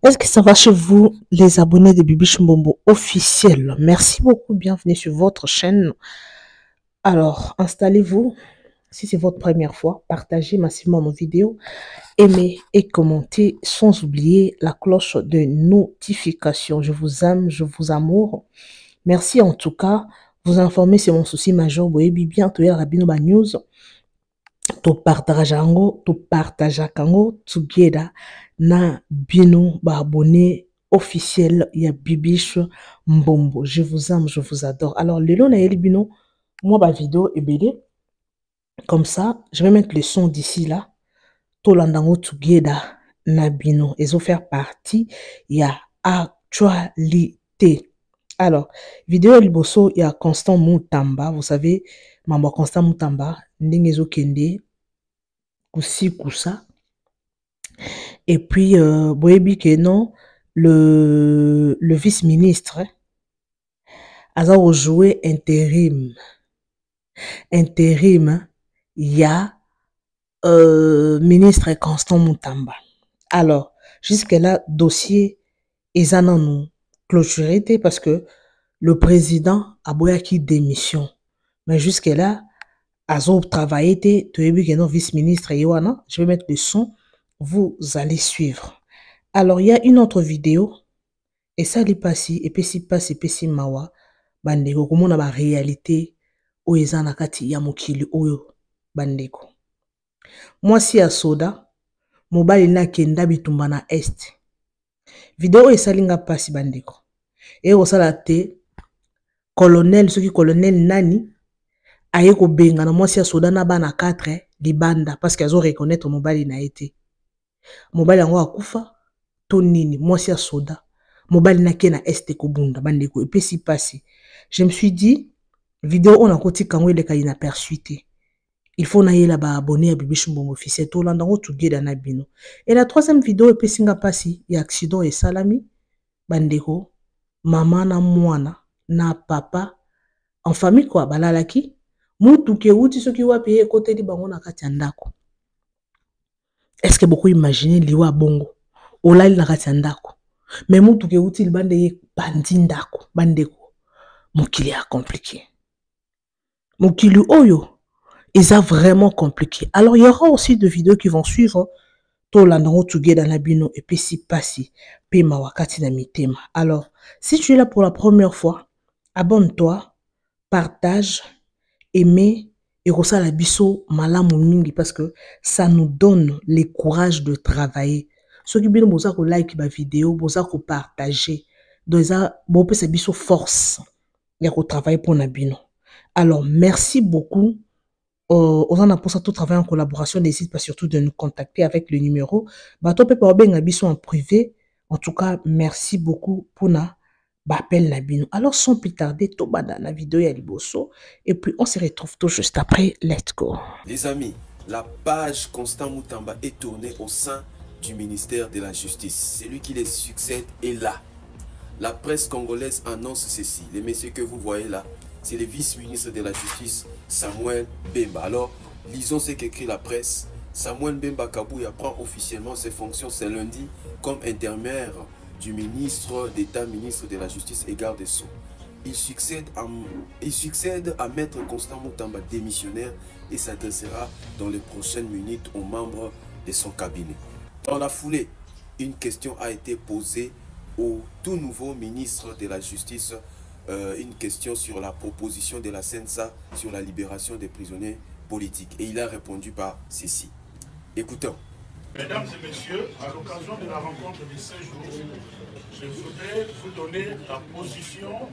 Est-ce que ça va chez vous, les abonnés de Bibi Chumbombo officiel? Merci beaucoup, bienvenue sur votre chaîne. Alors, installez-vous. Si c'est votre première fois, partagez massivement nos vidéos, aimez et commentez, sans oublier la cloche de notification. Je vous aime, je vous amour. Merci en tout cas. Vous informer, c'est mon souci majeur. Boye bientôt, il y a Rabino Ba News. To partage kango together na bino ba abonné officiel ya Bibiche Mbombo. Je vous aime, je vous adore. Alors lelo na yeli bino moi ba vidéo ebele comme ça, je vais mettre le son d'ici là. To landango together na bino ezo faire partie ya actualité. Alors, vidéo liboso ya Constant Mutamba, vous savez, Mambo Constant Mutamba, ndenge kende kusa. Et puis, boyebi que non, le vice-ministre a joué intérim. Intérim, il y a ministre Constant Mutamba. Alors, jusque-là, dossier est en clôturé parce que le président a boyaki démission. Mais jusque-là, Azo travaillé, tu as vu que non vice-ministre Yoana, je vais mettre le son, vous allez suivre. Alors, il y a une autre vidéo, et ça l'est passé, et puis si passe, et puis si mawa, bandeko, comme on a la réalité, ou ezana kati ya mokili oyo, bandeko. Moi, si à soda, mobile na kenda bitumba na est. Vidéo et salinga passe, bandeko. Et au salate, colonel, ce qui colonel nani, aye ko benga na mwasi ya soda na bana 4 libanda parce qu'azo reconnaître mobali na été mobali yango akufa to nini mwasi ya soda mobali na ke na este ko bunda bandeko et puis si passé je me suis dit vidéo on a koti kango ile ka inaperçuité il faut na yela ba abonné à Bibi Chumbombo officiel to landango together na bino et la troisième vidéo et puis singa passé ya accident et salami bandeko mama na mwana na papa en famille quoi balalaki mutu ke uti soki wapi e côté di bango na kati ya ndako. Est-ce que beaucoup imaginer liwa bongo olali na kati ya ndako mais mutu ke uti libande ye bandi ndako bandeko mokili a compliqué. Mokili oyo est vraiment compliqué. Alors il y aura aussi des vidéos qui vont suivre to landango together na bino et puis si passi pe mawakati na mitema. Alors si tu es là pour la première fois, abonne-toi, partage, aimer et ressent la biso malamu mingi parce que ça nous donne le courage de travailler. Ceux qui bien boza ko like ma vidéo, boza ko partager, donc ça bon peut se biso force ya ko travailler pour nabino. Alors merci beaucoup. On a pour ça tout travail en collaboration, n'hésite pas surtout de nous contacter avec le numéro. Bato peut pas bien biso en privé. En tout cas, merci beaucoup pour na Bapel Nabino. Alors, sans plus tarder, Tobada la vidéo ya liboso. Et puis, on se retrouve tout juste après. Let's go. Les amis, la page Constant Mutamba est tournée au sein du ministère de la Justice. Celui qui les succède est là. La presse congolaise annonce ceci. Les messieurs que vous voyez là, c'est le vice-ministre de la Justice, Samuel Bemba. Alors, lisons ce qu'écrit la presse. Samuel Bemba Kabouya prend officiellement ses fonctions ce lundi comme intermédiaire du ministre d'État, ministre de la Justice et garde des Sceaux. Il succède à Maître Constant Mutamba démissionnaire et s'adressera dans les prochaines minutes aux membres de son cabinet. Dans la foulée, une question a été posée au tout nouveau ministre de la Justice, une question sur la proposition de la CENSA sur la libération des prisonniers politiques. Et il a répondu par ceci. Écoutons. Mesdames et messieurs, à l'occasion de la rencontre de ce jour, je voudrais vous donner la position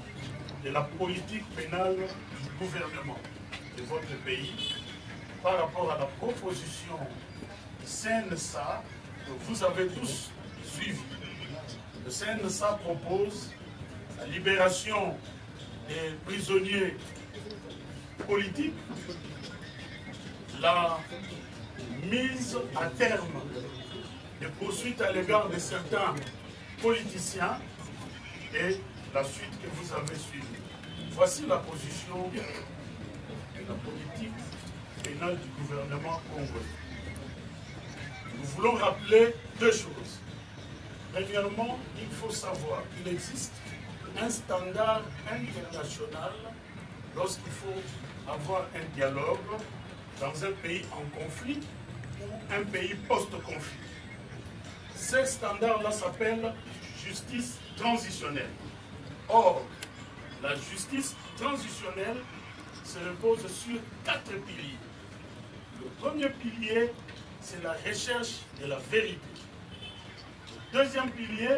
de la politique pénale du gouvernement de votre pays par rapport à la proposition CNSA que vous avez tous suivie. Le CNSA propose la libération des prisonniers politiques, la mise à terme des poursuites à l'égard de certains politiciens et la suite que vous avez suivie. Voici la position de la politique pénale du gouvernement congolais. Nous voulons rappeler deux choses. Premièrement, il faut savoir qu'il existe un standard international lorsqu'il faut avoir un dialogue dans un pays en conflit ou un pays post-conflit. Ce standard-là s'appelle justice transitionnelle. Or, la justice transitionnelle se repose sur 4 piliers. Le premier pilier, c'est la recherche de la vérité. Le deuxième pilier,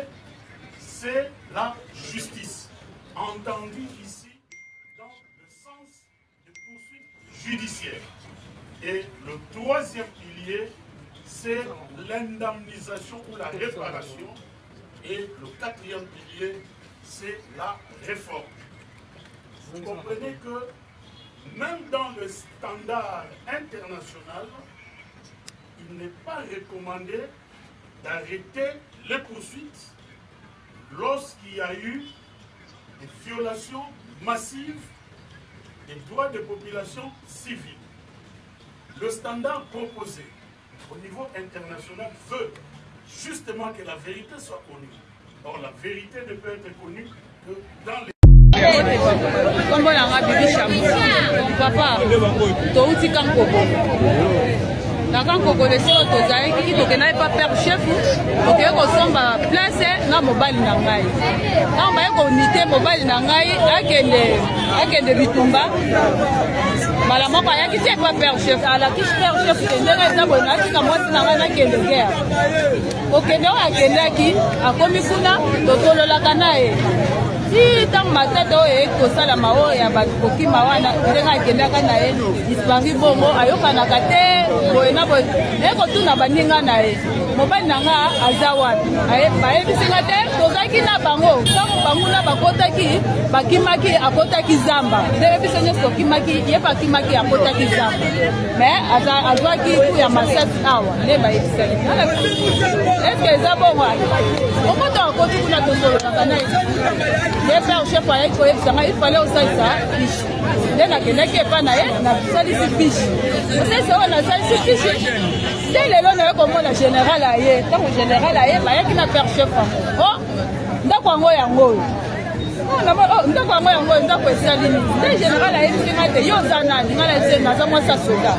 c'est la justice, entendue ici dans le sens de poursuite judiciaire. Et le troisième pilier, c'est l'indemnisation ou la réparation. Et le quatrième pilier, c'est la réforme. Vous comprenez que même dans le standard international, il n'est pas recommandé d'arrêter les poursuites lorsqu'il y a eu des violations massives des droits des populations civiles. Le standard proposé au niveau international veut justement que la vérité soit connue. Or, la vérité ne peut être connue que dans les... Comme on a Bibi Chamou, papa, tu as quand on les choses, tu n'as pas peur chef, ok, on s'en place dans mobile nangai. Quand on va unité mobile nangai, avec des bitumba. Malama pa ya kiti pas peur chef, ala ki peur chef ke ndenge za bona ki kamwa sinanga na kende guerre. Ok, ndo akenda ki akomi kuna totolola kana e. Si tant matata o ko sala mao ya ba koki mawana ndenga akenda kana e dispari bongo ayoka na kate boena bo e ko tuna baninga na e mobali nanga azawa aye bae bisinga te tozaki na bango tango bango na bakotaki bakimaki akotaki zamba ndenge bisenye sokimaki ye bakimaki akotaki zamba mais azwaki ku ya masasi awa ne bae bisali est-ce que za bongo okoto akoti kuna tozolo kana le père chef a dit il fallait aussi ça fiche. Dès la guerre pas naé, na salisi fiche. C'est ça on a salisi fiche. Dès le long comme la général aye, tant que général aye, ba yaki na père chef. Oh, ndako ngo yango. Oh, ndako ngo yango ndako esali ni. Dès général aye singa te yo zana, ngala tse na za mwasa soda.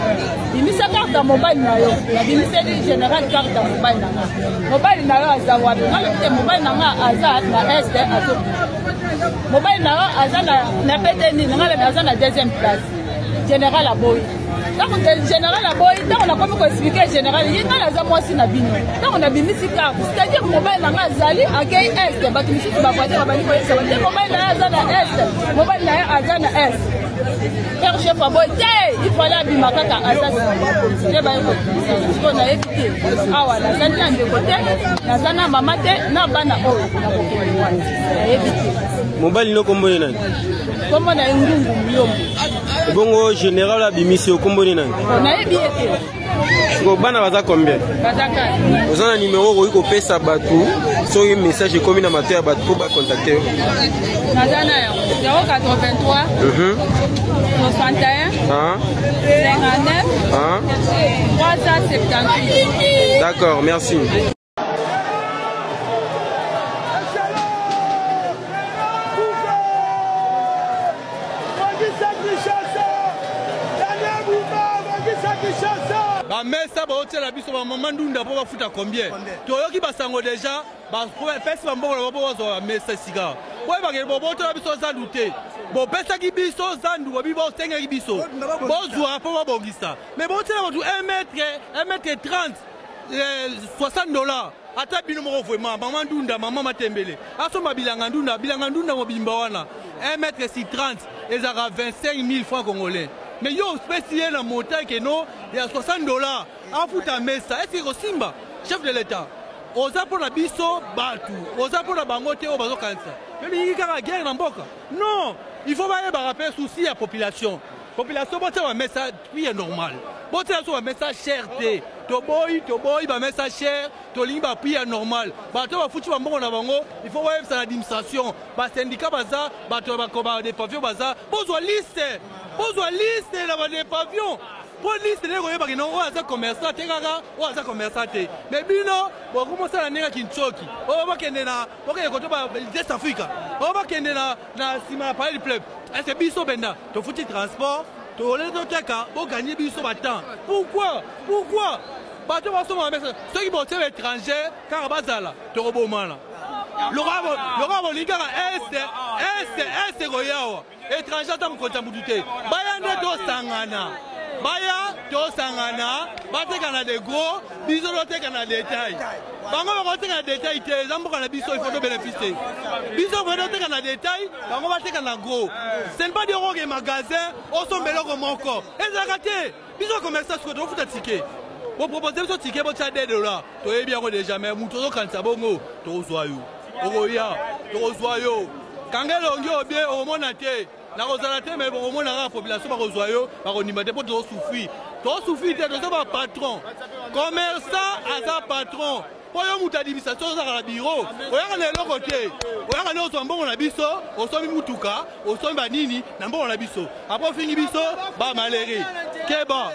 Bimisa carte mobile na yo. Ya bimisa di général carte mobile na nga. Mobile na yo azawa. Ngala te mobile na nga aza na este azo. Mobile na azana na peteni ngala azana deuxième place général aboy donc général aboy donc on a comme expliquer général il ngala za moi si na bino donc on a bimisi carte c'est-à-dire mobile na azali akay est ba kimisi ba voiture ba ni ko yesa mobile na azana est mobile na azana est père chef aboy il fallait bima kaka azana je ba ko na éviter awa na sana de côté na sana mama te na bana o na ko éviter mobile no komboni nani? Comment on a un groupe bongo général abimisi o komboni nani? On a bien. Ko bana baza combien? Bazaka. Vous avez un numéro où il pesa batou, sur un message comme na mater batou pour ba contacter. Bazana 083 61 59 378. D'accord, merci. Mais ça va au-delà de la maman d'Unda pour foutre à combien? Tu vois qui va s'en déjà, personne ne va mais c'est cigare. Ouais, parce que bon, tu as besoin de douter. Bon, personne qui biso, zandu, ou bibo, tenga qui biso. Bon, joie pour bon ça. Mais bon, tu as 1 mètre 30, $60. Ata binomo vraiment, maman d'Unda, maman matembele. Asoma bilangandunda, mobimbawana. 1 mètre 30, et ça a 25 000 francs congolais. Mais yo, spécial la montagne que non, il y a $60. En fouta mesa, est-ce que Simba, chef de l'État, oza pour la biso, batu, oza pour la bangote, au bazo kansa. Mais il y a la guerre dans Boka. Non, il faut pas rappeler souci à la population. La population, bon, message, puis est normal. Bon, c'est un message cherté. Toboy, bah message cher, tolimba puis est normal. Bah, tu vas foutre un bon bango, il faut voir ça l'administration. Bah, syndicat baza, bah, tu vas combattre des pavions baza. Pose-toi liste là-bas des pavions. police ne koyeba kino o aza commerçant te kaka o aza commerçant te mais bino bokomosa na ndenge kinchoki o bakende na okende koto ba West Africa o bakende na sima pa le club est biso benda to futi transport to le to teka o gagner biso ba temps pourquoi bato basoma mesa ceux qui bossent à l'étranger car bazala to robomana le roi bolinga est royal étranger tam konta mudute baya ndeto sangana baya to sangana bateka na de gros biso loteka na détail bango bakoteka na détail te zamboka na biso il faut de bénéficier biso bakoteka na détail bango bateka na gros ce n'est pas des rogues magasins au sombelo comme encore ezakate biso commerçant ko to futa ticket vous proposez ce ticket pour ça $2 to yebi yango déjà mais muto zo kanisa bongo to zoyo okoya to zoyo kangelo ngi obie o mona te na kozala te mais bon mona la population ba kozoyo ba konima te pour to souffrir te to ba patron commerçant aza patron oyo muta administration za la bureau oya na eloko te oya na oso mbongo na biso osomi mutuka osomi banini na mbongo na biso après fingi biso ba malere keba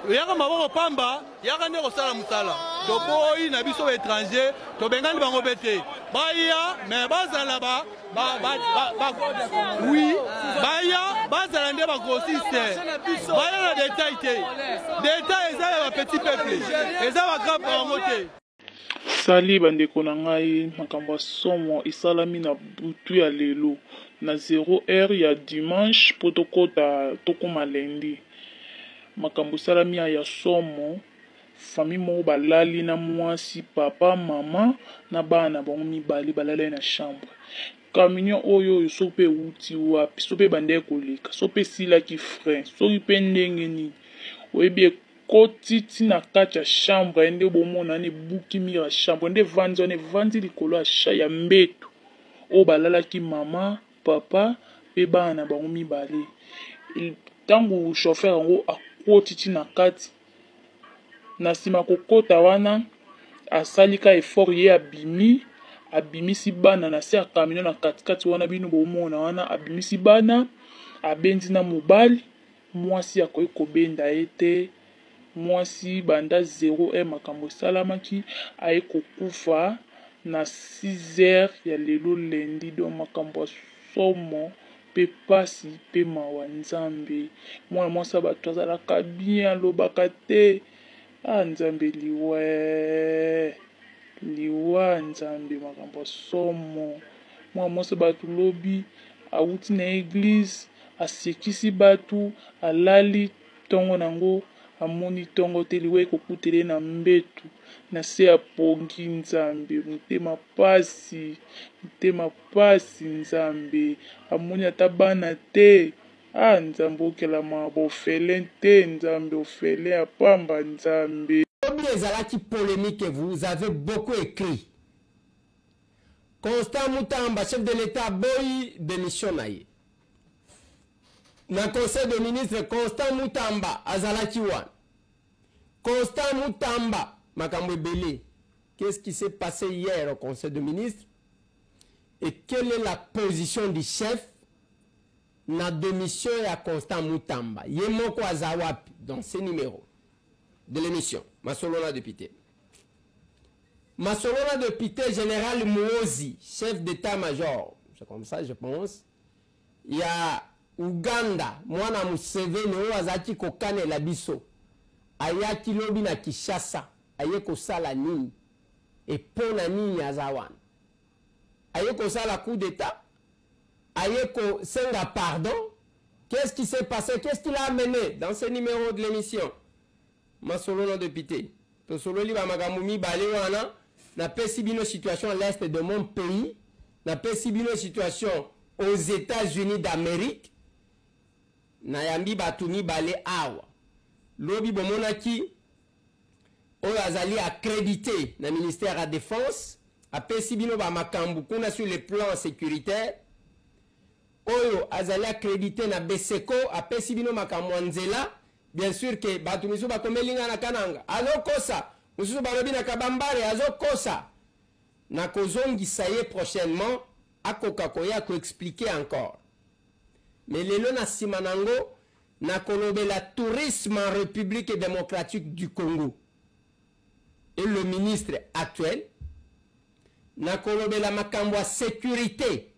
yaka maboko pamba yaka ne kosala musala to boyi na biso étranger to bengani bango bete baya mais bazala oui baya bazala nde ba grossiste baya na détail eza ba petit peuple eza ba grand bango te sali bandeko na ngai makambo somo isalami na butu ya lelo na 0h ya dimanche po tokoma lendi makambo salami ya somo famille mo balali na mwasi papa mama na bana bango mibali balali na chambre camion oyo sope uti wapi sope bande koleka sope sila ki frein soki pe ndenge ni oyebi kotiti na kati ya chambre ende bomona ne buki mira chambre nde vandi likolo ya ya mbeto o balalaki mama papa pe bana bango mibali tangu chauffeur yango akotiti na kati na sima kokota wana asalika effort ye abimisi bana na se ya camion na katikati wana bino bomona wana abimisi bana abendi na mobali mwasi akoki kobenda ye te mwasi banda 0 makambo salamaki aye kokufa na 6h ya lelo lendi do makambo somo pe pasi pe mawa nzambe mwana mwasa bato azalaka bien alobaka te nzambe liwa nzambe makambo somo mwana mwasa bato lobi awuti na eglise asekisi bato alali tongo nango amoni tongo te liwa ekokutele na mbetu na se ya pongi nzambe mutema pasi nzambe amoni ata bana te nzambe okelama bofele te nzambe ofele ya pamba nzambe. Ezalaki polémique, vous avez beaucoup écrit. Constant Moutamba, chef de l'État, boy démission naïe. Dans le conseil de ministres, Constant Moutamba, Azalaki Wan. Constant Moutamba, Makamwe Belé. Qu'est-ce qui s'est passé hier au conseil de ministres? Et quelle est la position du chef na démission à Constant Moutamba? Yemoko Azawapi, dans ces numéros de l'émission. Masolona député. Masolona député, général Mouozi, chef d'état-major. C'est comme ça, je pense. Il y a Uganda, Mwana Museveni, Oazaki Kokane Labiso. Ayaki lobi na Kishasa, ayeko sala nini. Et pona nini Azawan. Ayeko sala coup d'état. Ayeko senga pardon. Qu'est-ce qui s'est passé? Qu'est-ce qu'il a amené dans ce numéro de l'émission? Masolona député. Tosololi ba magamumi balewana. Na pesibino situation à l'est de mon pays. Na pesibino situation aux États-Unis d'Amérique. Na yambi batuni bale awa. Lobi bomonaki. Oyo azali accrédité na ministère de la Défense. A pesibino ba makambu kuna sur le plan sécuritaire. Oyo azali accrédité na Beseko. A pesibino makamwanzela. Bien sûr que batumisu bakomelinga na kananga. Azo kosa. Mususu balobi na kabambare azo kosa. Na kozongisa ye prochainement. Akoka koya ko expliquer encore. Mais lelo na simanango. na kolobela tourisme en République démocratique du Congo et le ministre actuel na kolobela makambo ya sécurité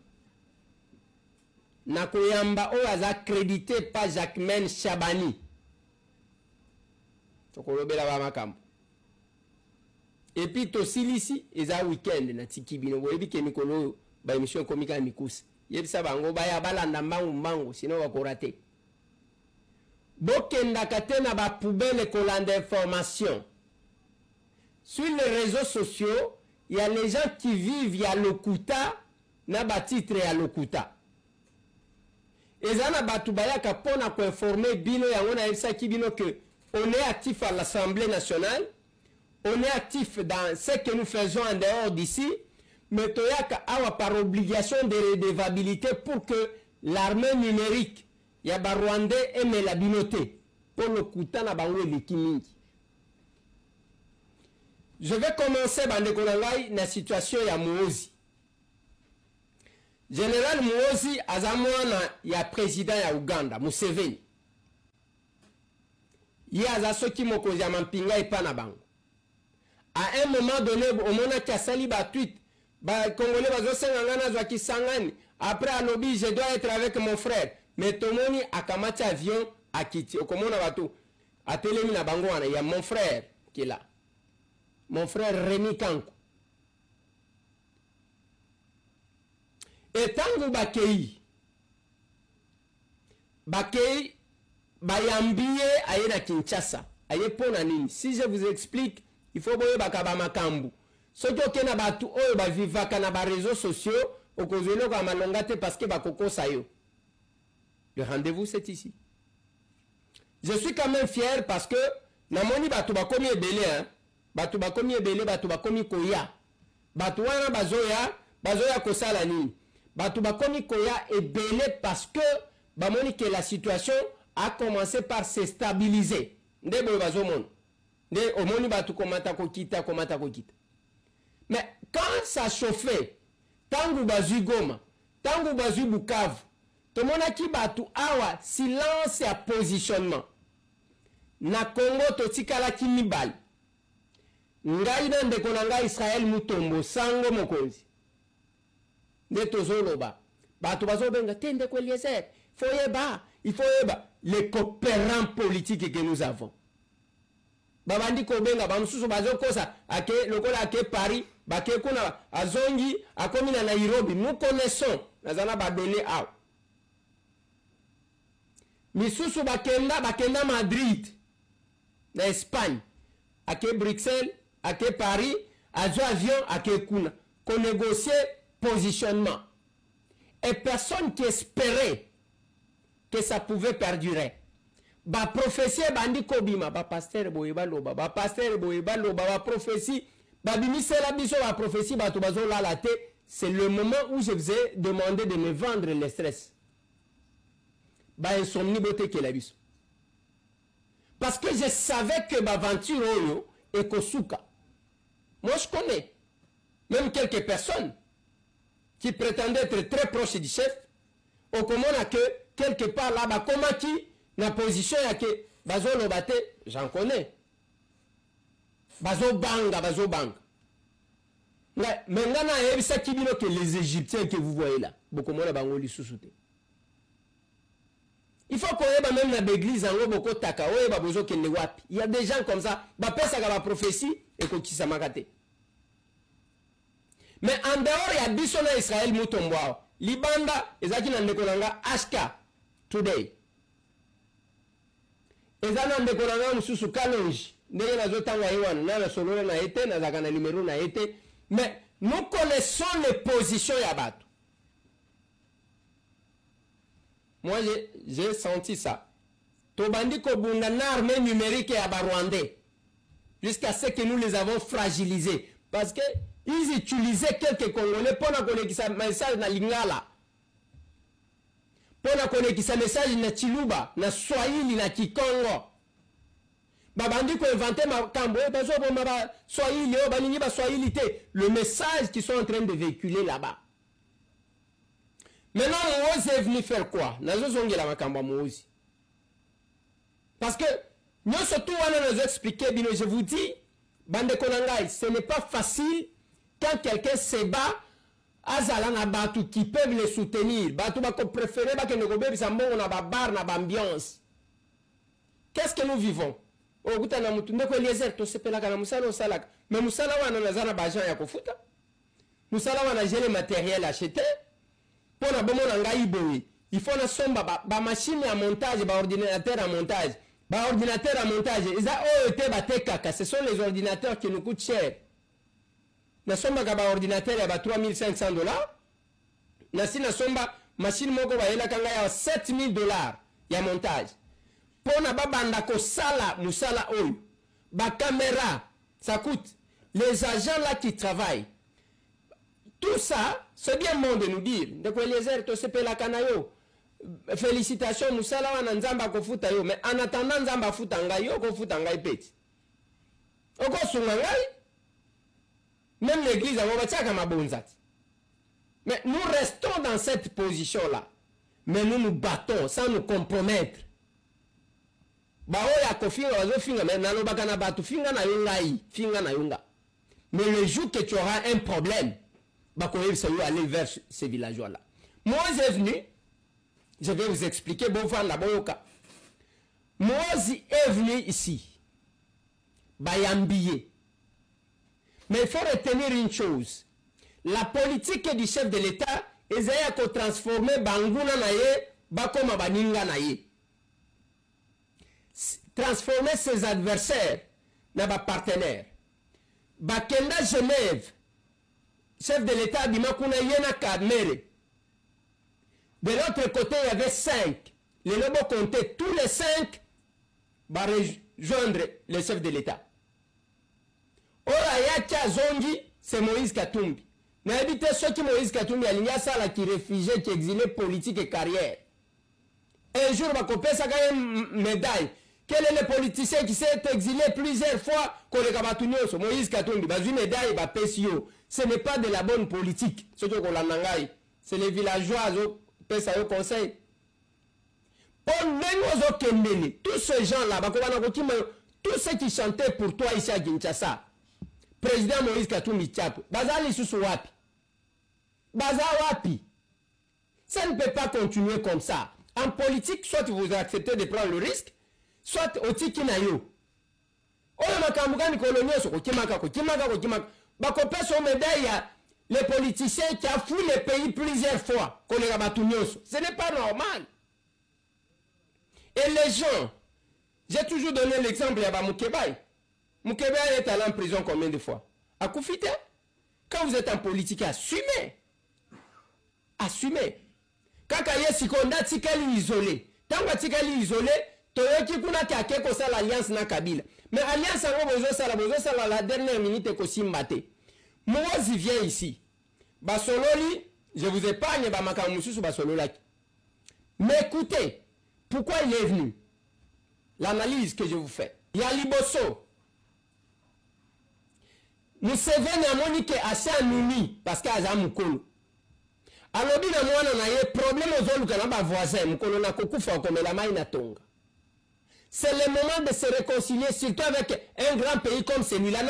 na koyamba oyo aza crédité pa Jacquemaine Chabani tokolobela ba makambo et puis tosilisi eza weekend na tikibino boyebi ke mikolo ba émission komika mikusi yebisa bango baya balanda mbangu sinon bakorate bokendaka te na ba poubelle kolanda information sur les réseaux sociaux. Il y a les gens qui vivent ya lokuta na ba titre ya lokuta ezana batu bayaka pona ko informer bino yango na yebisa ki bino que on est actif à l'Assemblée nationale, on est actif dans ce que nous faisons en dehors d'ici, mais toyaka awa par obligation de redevabilité pour que l'armée numérique ya ba Rwandais aime la binoté pour le kuta na bango eleki mingi. Je vais commencer bandeko na ngai na situation ya Muhoozi. Général Muhoozi azamwana ya président ya Uganda Museveni. Ye aza soki mokonzi ya mampinga epa na bango. À un moment donné, au mona ki asali ba tweet, ba Congolais bazo senga ngana zwa kisangani. Après alobi, je dois être avec mon frère. Mais tomoni akamati avion akiti. Okomona bato atelemi na bango wana ya mon frère qui est là. Mon frère Rémi Kanko. Et tangu bakei bayambiye aye na Kinshasa. Aye pona nini? Si je vous explique, il faut boye bakaba makambu. Soki okena batu oyo bavivaka na ba réseaux sociaux, okozwelo ka malonga te parce que bakokosa yo. Le rendez-vous c'est ici. Je suis quand même fier parce que namoni batu bakomi ebele hein. Batu bakomi ebele, batu bakomi koya. Batu wana bazoya kosala nini? Batu bakomi koya ebele parce que bamoni que la situation a commencé par se stabiliser. Nde boye bazomona. Nde omoni batu komata kokita. Mais quand ça chauffait, tangu bazui Goma, tangu bazui Bukavu, tomona ki batu awa silence ya positionnement. Na Congo totikala ki mibali. Ngai na ndeko na ngai Israel Mutombo sango mokonzi nde tozoloba bato bazobenga tende ko Eliezer il faut yeba les coopérants politiques que nous avons babandi ko benga bamususu bazokosa ake lokola ake Paris bake kuna azongi akomi na Nairobi nous connaissons nazana badonné aw misusu bakenda Madrid na Espagne ake Bruxelles ake Paris, azo avion ake kuna, qu'on négocie positionnement. Et personne qui espérait que ça pouvait perdurer. Ba prophétie bandi kobima, ba pasteur boyeba loba, ba prophétie, ba bimise la biso ba prophétie ba to bazo la te, c'est le moment où je vous ai demandé de me vendre le stress. Ba insomnie bote ke la biso. Parce que je savais que ba aventure oyo et kosuka. Moi, je connais même quelques personnes qui prétendaient être très proches du chef. Au comment on a que quelque part là-bas, comment qui la position y a que bazo lobate, j'en connais. Bazo banga. Mais maintenant, il y a ça qui dit que les Égyptiens que vous voyez là, beaucoup moins bango li sous-souté. Il faut qu'on ait même dans l'église en beaucoup taka, il y a des gens comme ça, bah pesa la prophétie et qu'on qui s'amakate. Mais en dehors il y a bisona Israël mutomboa, libanda ezaki na ndekolanga ashka today. Ezana ndekolanga mususu kalonji, ndenge nazotanga iwan na solo na été na zakana numéro na été, mais nous connaissons les positions ya bato. Moi, j'ai senti ça. Tobandi Kobunda na armée numérique à Rwandais. Jusqu'à ce que nous les avons fragilisés. Parce que ils utilisaient quelques Congolais pour nous connaître un message na Lingala. Pour nous connaître un message na Chiluba, na Swahili, na Kikongo. Babandi ko inventé ma kambo, Swahili, Swahili. Le message qu'ils sont en train de véhiculer là-bas. Maintenant, Moïse est venu faire quoi? Nazo zongi la makamba Moïse. Parce que nous surtout on nous expliquer, je vous dis, bande konangai, ce n'est pas facile quand quelqu'un se bat azala na batu qui peuvent les soutenir. Batu bako préféré ba que ne gobe bisambo on a ba bar na ba ambiance. Qu'est-ce que nous vivons? O guta na mutu ndeko Eliezer to sepela kana musala o salaka. Mais musala wana nazana ba agent ya kofuta. Musala wana j'ai le matériel acheté. Pour na bomo na ngai boye. Il faut na somba ba machine à montage, ba ordinateur à montage. Ba ordinateur à montage, ils ont été batté kaka, ce sont les ordinateurs qui nous coûtent cher. Na somba ka ba ordinateur ya ba $3,500. Na si na somba machine moko ba yela kanga ya $7,000 ya montage. Pona ba banda ko sala musala oyo. Ba caméra, ça coûte. Les agents là qui travaillent. Tout ça, c'est bien bon de nous dire. De quoi les airs to sepe la kanayo. Félicitations musala wana nzamba ko futa yo, mais en attendant nzamba futa ngai yo ko futa ngai peti. Oko sunga ngai. Même l'église a wabachaka mabonzati. Mais nous restons dans cette position-là. Mais nous nous battons sans nous compromettre. Baoya ko finga wazo finga mais nano bakana batu finga na yunga yi, finga na yunga. Mais le jour que tu auras un problème, bakoye ça y aller vers ces villageois-là. Moi j'ai venu. Je vais vous expliquer, bon fan la boyoka. Moïse est venu ici. Bayambiye. Mais il faut retenir une chose. La politique du chef de l'État, ils ont transformé Banguna naye, Bakoma Baninga naye. Transformer ses adversaires dans des partenaires. Bakenda Genève, chef de l'État, Bimakuna Yena Kadmere. De l'autre côté, il y avait 5. Les lobos comptaient tous les 5 va rejoindre le chef de l'État. Ora Yacha Zongi, c'est Moïse Katumbi. N'habitez ceux qui Moïse Katumbi, il y a ça là qui réfugié, qui exilé politique et carrière. Un jour, va couper ça une médaille. Quel est le politicien qui s'est exilé plusieurs fois qu'on les Kabatunioso? Moïse Katumbi, bah une médaille, bah PSIO. Ce n'est pas de la bonne politique. Ce que qu'on l'a nangai. C'est les villageois. Ça au conseil. Tous ces gens-là, tous ceux qui chantaient pour toi ici à Kinshasa, président Moïse Katumbi Tchapo, Bazali Susuwapi, Bazawapi, ça ne peut pas continuer comme ça. En politique, soit vous acceptez de prendre le risque, soit au Tikinayo. Oyo makamugani kolonioso, Kimaka, Bakopé son médaille. Les politiciens qui ont fui le pays plusieurs fois, ce n'est pas normal. Et les gens, j'ai toujours donné l'exemple à Moukebaï. Moukebaï est allé en prison combien de fois? À Koufite. Quand vous êtes en politique, assumez. Assumez. Quand il y a Sikonda, Tikali isolé. Tant que Tikali isolé, Toyoki Kuna qui a quelque chose l'alliance na Kabila. Mais alliance a besoin de la dernière minute que Simbate. Moïse vient ici. Basololi, je vous épargne Bamakamusu sur Basololi. Mais écoutez, pourquoi il est venu? L'analyse que je vous fais. Il y a Liboso. Museveni a monique Asa Numi parce qu'il y a Mukolo. Alors, il y a un problème aux autres voisins. Mukolo na kokufa comme la main na tonga. C'est le moment de se réconcilier, surtout avec un grand pays comme celui-là.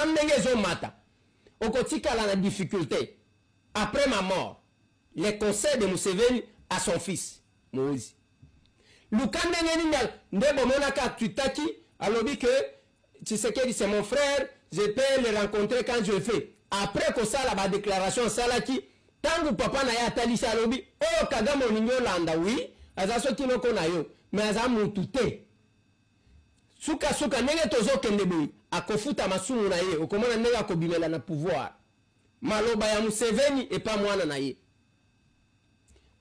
Au quotidien, la difficulté. Après ma mort, les conseils de Museveni à son fils, Moïse. Lukande Nyeningal, Ndebo Monaka Tutaki, alors dit que Tshisekedi c'est mon frère, je peux le rencontrer quand je le fais. Après que ça, la déclaration, ça là qui, tant que papa n'a pas tali salobi, oh Kagame Ningolanda, oui, azaso kinoko na yo, mais azamu tuté. Suka nenge tozo kendebui, akofuta masumu na ye, okomona nenge akobimela na pouvoir. Maloba ya Museveni et pas moi na ye.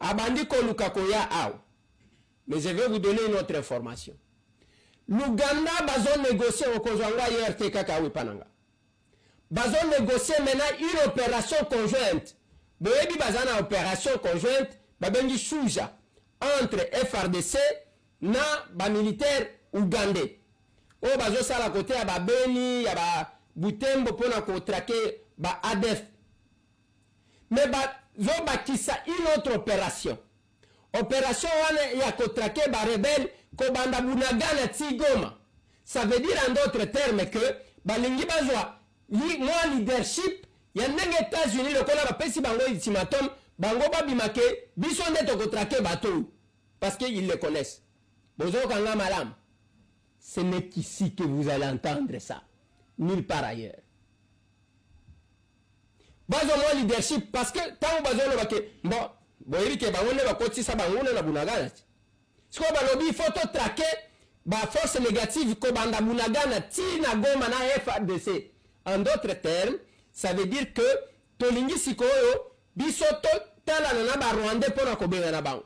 Abandi ko luka koya aw. Mais je vais vous donner une autre information. L'Ouganda bazo négocier au Kozwanga YRT Kakawi Pananga. Bazo négocier maintenant une opération conjointe. Boyebi bazana opération conjointe, babengi Souja entre FRDC na ba militaire ougandais. O bazo sala côté ya ba Beni, ya ba Butembo pona ko traquer ba ADF. Mais bazo bakisa une autre opération. Opération wana ya kotrake ba rebelle ko banda Bunagana ti Goma. Ça veut dire en d'autres termes que balingi bazwa moi leadership ya ndenge États-Unis lokola bapesi bango ultimatum bango babimake biso nde tokotrake bato parce qu'ils le connaissent. Bozo kanga malam. Ce n'est qu'ici que vous allez entendre ça. Nulle part ailleurs. Bazo moi leadership parce que tant bazo lo bake bon boyiri ke bango ne bakoti sa bango na Bunagana. Ce qu'on balobi il faut traquer ba force négative ko banda Bunagana ti na Goma na FARDC. En d'autres termes, ça veut dire que tolingi sikoyo bisoto tala na ba Rwanda pona ko benga na bango.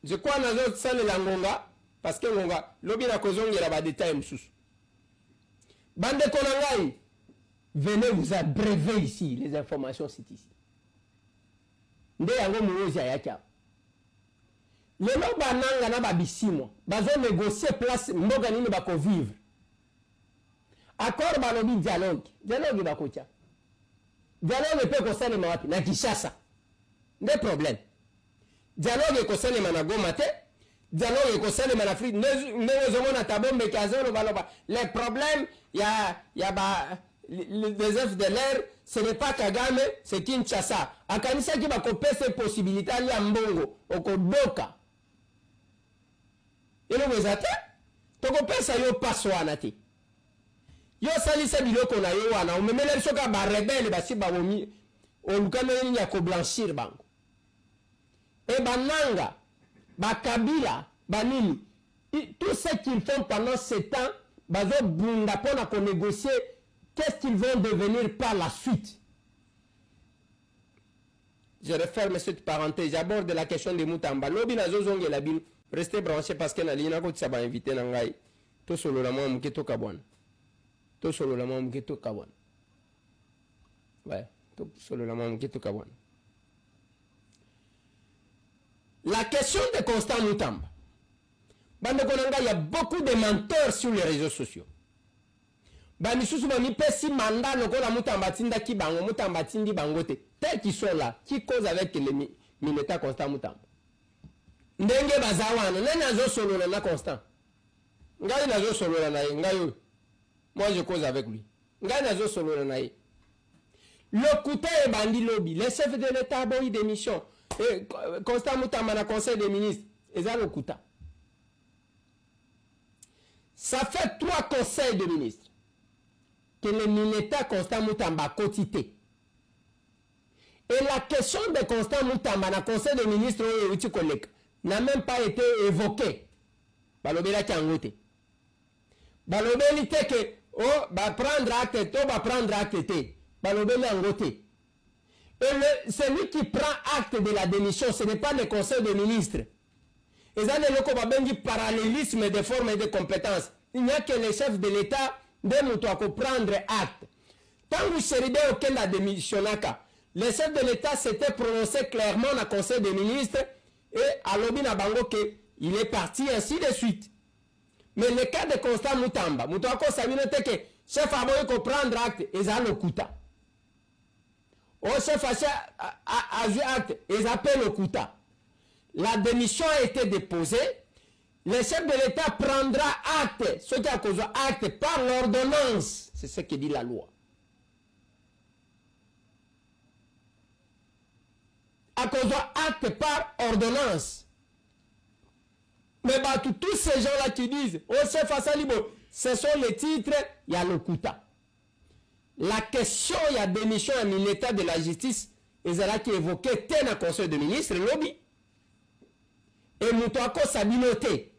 Je crois nazo sale la ngonga parce que ngonga lobi na kozongera ba détail msusu. Bande konangai, venez vous abreuver ici les informations c'est ici. Nde yango muozi ayakia. Lelo bananga na babisimo bazo négocier place mboga nini bako vivre. Accord balobi dialogue bakocha. Dialogue peut concerner mawapi na Kinshasa. Des problèmes. Dialogue concerne na Goma te. Dialogue concerne na Afrique. Ne zomona tabombe kazolo baloba. Les problèmes ya ba les œufs de l'air, ce n'est pas Kagame, c'est Kinshasa. Akanisa ki bako pese possibilité ya mbongo okodoka. Elo wezate? Toko pesa yo paswana te. Yo salisa biloko na yo wana omemela bisoka ba rebelle basi ba womi olukana ni ya ko blanchir bango. Et bananga ba kabila banini tout ce qu'ils font pendant 7 ans bazo bunda pona ko négocier qu'est-ce qu'ils vont devenir par la suite. Je referme cette parenthèse, j'aborde la question de Mutamba. Lobi na zozonge la bin restez branchés parce que na lina ko tsaba invité na ngai to solo la mo mketo kabwana. To solo la mo mketo kabwana. Ouais, to solo la mo mketo kabwana. La question de Constant Mutamba. Bande konanga, il y a beaucoup de menteurs sur les réseaux sociaux. Bani susu bani pesi mandat lokola Mutamba tinda ki bango Mutamba tindi bangote. Tel qu'ils sont là, qui cause avec les militaires Constant Mutamba. Ndenge bazawana, nena zo solo na Constant. Ngai na zo solo na nae, ngai. Moi je cause avec lui. Ngai na zo solo na nae. Le couteau est bandi lobby, les chefs de l'État ont eu des missions. Et Constant Mutamba na conseil des ministres, ils ont le couteau. Ça fait 3 conseils de ministres que le militaire Constant Mutamba a quotité. Et la question de Constant Mutamba dans le conseil des ministres n'a même pas été évoquée. Balobela Kangote. Balobeli te que oh va prendre acte, to va prendre acte te. Balobela Angote. Et celui qui prend acte de la démission, ce n'est pas le conseil des ministres. Et ça, le parallélisme de formes et de compétences. Il n'y a que les chefs de l'État de prendre acte. Tant que vous serez aucun la démissionnaka, les chefs de l'État s'étaient prononcés clairement dans le conseil des ministres et à l'Obina Bango qu'il est parti ainsi de suite. Mais le cas de Constant Mutamba, Mutako Sabinote que chef Aboye ko prendre acte et ça le kuta. Au chef a joué acte et ça appelle le kuta. La démission a été déposée. Le chef de l'État prendra acte, ce qui a causé acte par l'ordonnance. C'est ce que dit la loi. A causé acte par ordonnance. Mais bah, tous ces gens-là qui disent, oh chef Assalibo, ce sont les titres, il y a le kuta. La question, il y a démission à l'État de la justice, et c'est là qui évoquait tel un conseil de ministre, lobby. Et Moutouako Sabinoté,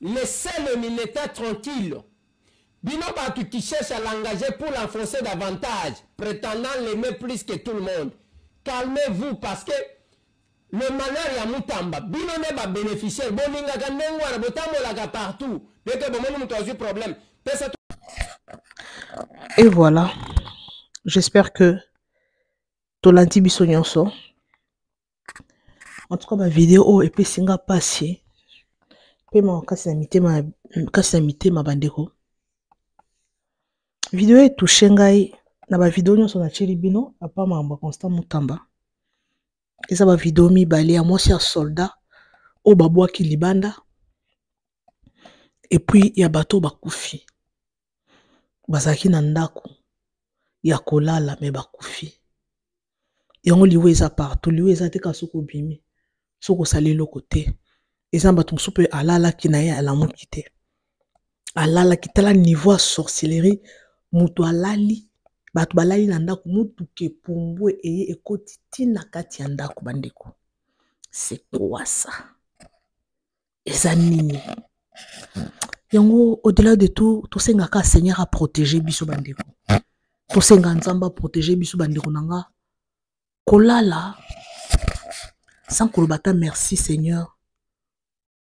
laissez le militaire tranquille. Bino Batu qui cherche à l'engager pour l'enfoncer davantage, prétendant l'aimer plus que tout le monde. Calmez-vous parce que le malheur ya Mutamba, Bino ne va bénéficier. Boninga Ganengwa, Botamolaga partout. Dès que Bomoni Moutouazu problème. Et voilà. J'espère que Tolanti Biso Nyonso. En tout cas, ma vidéo est singa passé. Paiement kasamité ma bandeko. Vidéo est touché ngai na ba vidéo nyonso na Cheli Bino, apa mamba Constant Mutamba. Et ça va vidéo mibale à moi c'est un soldat au babwa qui libanda. Et puis il y a bateau bakufi. Bazaki nandako. Ya kolala me bakufi. Yango liwe eza partout, liwe eza te kasoko bimi. Soko sali lokote. Eza bato msupe alala ki na ye alamuki te. Alala ki tala niveau sorcellerie mutu alali. Bato balali na ndako mutu ke pumbwe eye ekoti tina kati ya ndako bandeko. C'est quoi ça? Eza nini? Yango au-delà de tout, tout sengaka Seigneur a protégé biso bandeko. Tout senga nzamba protéger biso bandeko nanga. Kolala sans kolobata merci Seigneur.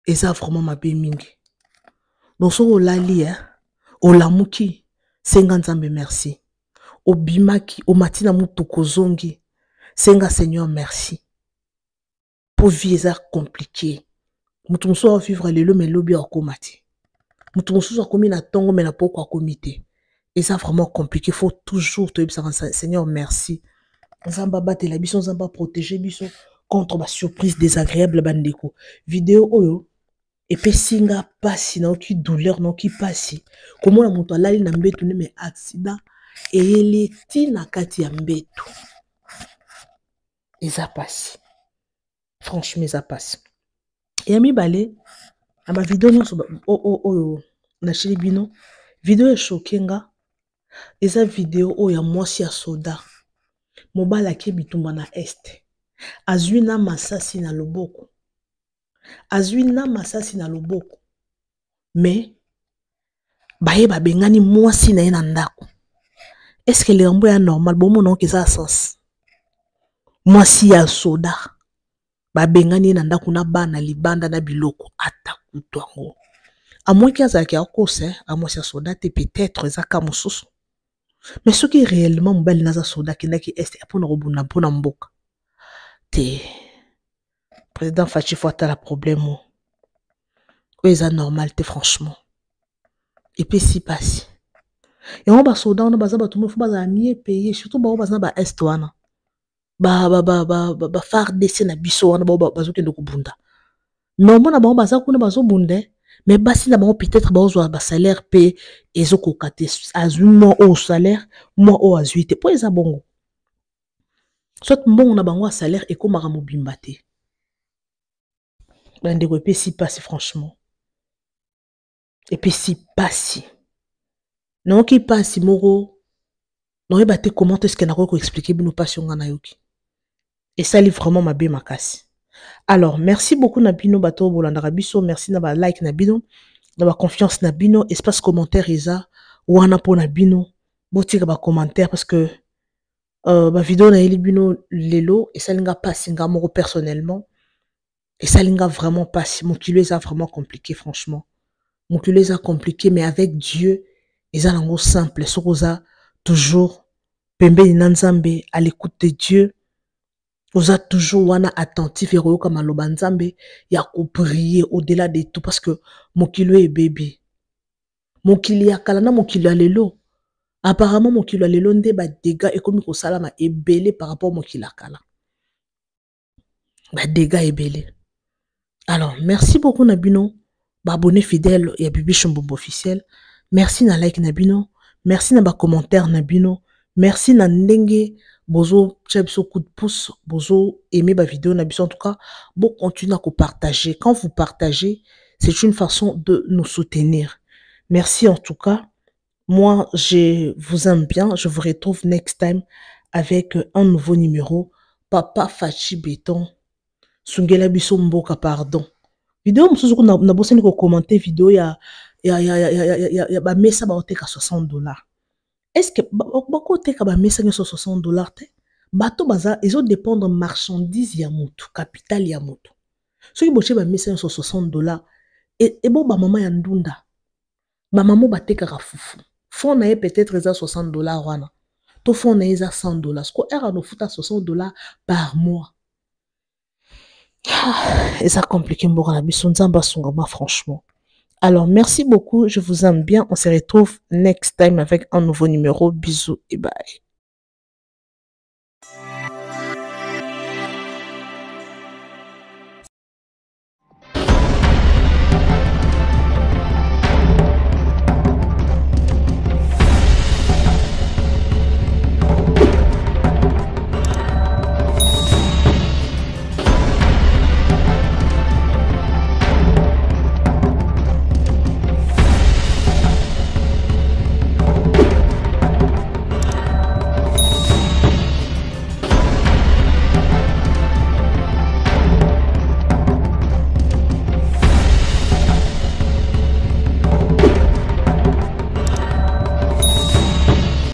Eza vraiment ma bé mingi. Donc so olali olamuki senga nzambe merci. Obimaki omatina mutu kozongi senga Seigneur merci. Pour vivre compliqué. Mutu muso va vivre lelo mais lobi akomati. Mutu muso akomi na tongo mais na poko akomite. Et ça vraiment compliqué, il faut toujours te dire Seigneur merci. Nzamba bate la biso, nzamba protéger biso contre ma surprise désagréable bandeko. Vidéo oyo et puis singa pasi na qui douleur na qui pasi. Comment la moto alali na mbetu ne mais accident et ele tina kati ya mbetu. Et ça passe. Franchement ça passe. Et ami balé à ma vidéo non na chilibino vidéo est choquée. Eza vidéo oya mwasi ya soda mobala ke bitumba na este azwi na masasi na loboko mais baye babengani mwasi na ye na ndako. Est-ce que lembo ya normal bomo non ke ça sens mwasi ya soda babengani na ndako na bana libanda na biloko atakutu ngo à moins qu'il y a un cause à moi c'est soda peut-être ça comme sous. Mais ce qui est réellement mbali naza soda qui n'a qui est pour nous pour mboka te président Fachi Fouata la problème ou est normal te franchement et puis si passe et on va soda on va tout le monde faut pas mieux payer surtout ba on va est wana ba faire dessin na biso wana ba zo kendo kubunda non mona ba baza kuna bazo bunde. Mais basi na bango peut-être bazwa ba salaire pe ezoko kate azumo au salaire moi au azuite po eza bongo soit mbongo na bango salaire et komaka mobimba te bande ko pe si passe franchement et puis si passe non qui passe moro non ba te comment est-ce que na ko expliquer bino passion na yoki et ça livre vraiment ma bé makasi. Alors, merci beaucoup Nabino Bato Bolandara Biso, merci na ba like Nabino, na ba confiance Nabino, espace commentaire Isa, wana po Nabino, botika ba commentaire parce que ba vidéo na Elibino lelo et ça linga pas singa moro personnellement et ça linga vraiment pas mon kilo est vraiment compliqué franchement. Mon kilo est compliqué mais avec Dieu, ils ont un simple, soza toujours pembe nanzambe à l'écoute de Dieu. Vous êtes toujours wana attentif et comme à l'obanzambe, il y a qu'à prier au-delà de tout parce que mon kilo est bébé. Mon kilo a kalana, mon kilo a l'élo. Apparemment, mon kilo a l'élo nde ba dégâts et comme il salama est belé par rapport à mon kilo a kala. Ba dégâts est belé. Alors, merci beaucoup Nabino. Ba abonné fidèle et Bibi Chambombo officiel. Merci na like Nabino. Merci na ba commentaire Nabino. Merci na ndenge. Bozo, chebso coup de pouce, bozo, aimez ma vidéo, en tout cas, bon, continuez à partager. Quand vous partagez, c'est une façon de nous soutenir. Merci en tout cas. Moi, je vous aime bien. Je vous retrouve next time avec un nouveau numéro. Papa Fachi Béton. Sungela Biso Mboka, pardon. Vidéo, on a bossé nous commenter vidéo, il y a messa ba oteka $60. Est-ce que beaucoup oteka ba messa $60 te? Bato baza, ils ont dépendre de marchandises yamutu, capital yamutu. Ceux qui bossent ba messa $60 et bon ba maman yandunda. Ma maman bateka rafufu. Fond na peut-être $60 wana. To fond na $100. Ce qu'on a no futa $60 par mois. Et ça complique beaucoup la mission nzamba sungama franchement. Alors merci beaucoup, je vous aime bien. On se retrouve next time avec un nouveau numéro. Bisous et bye.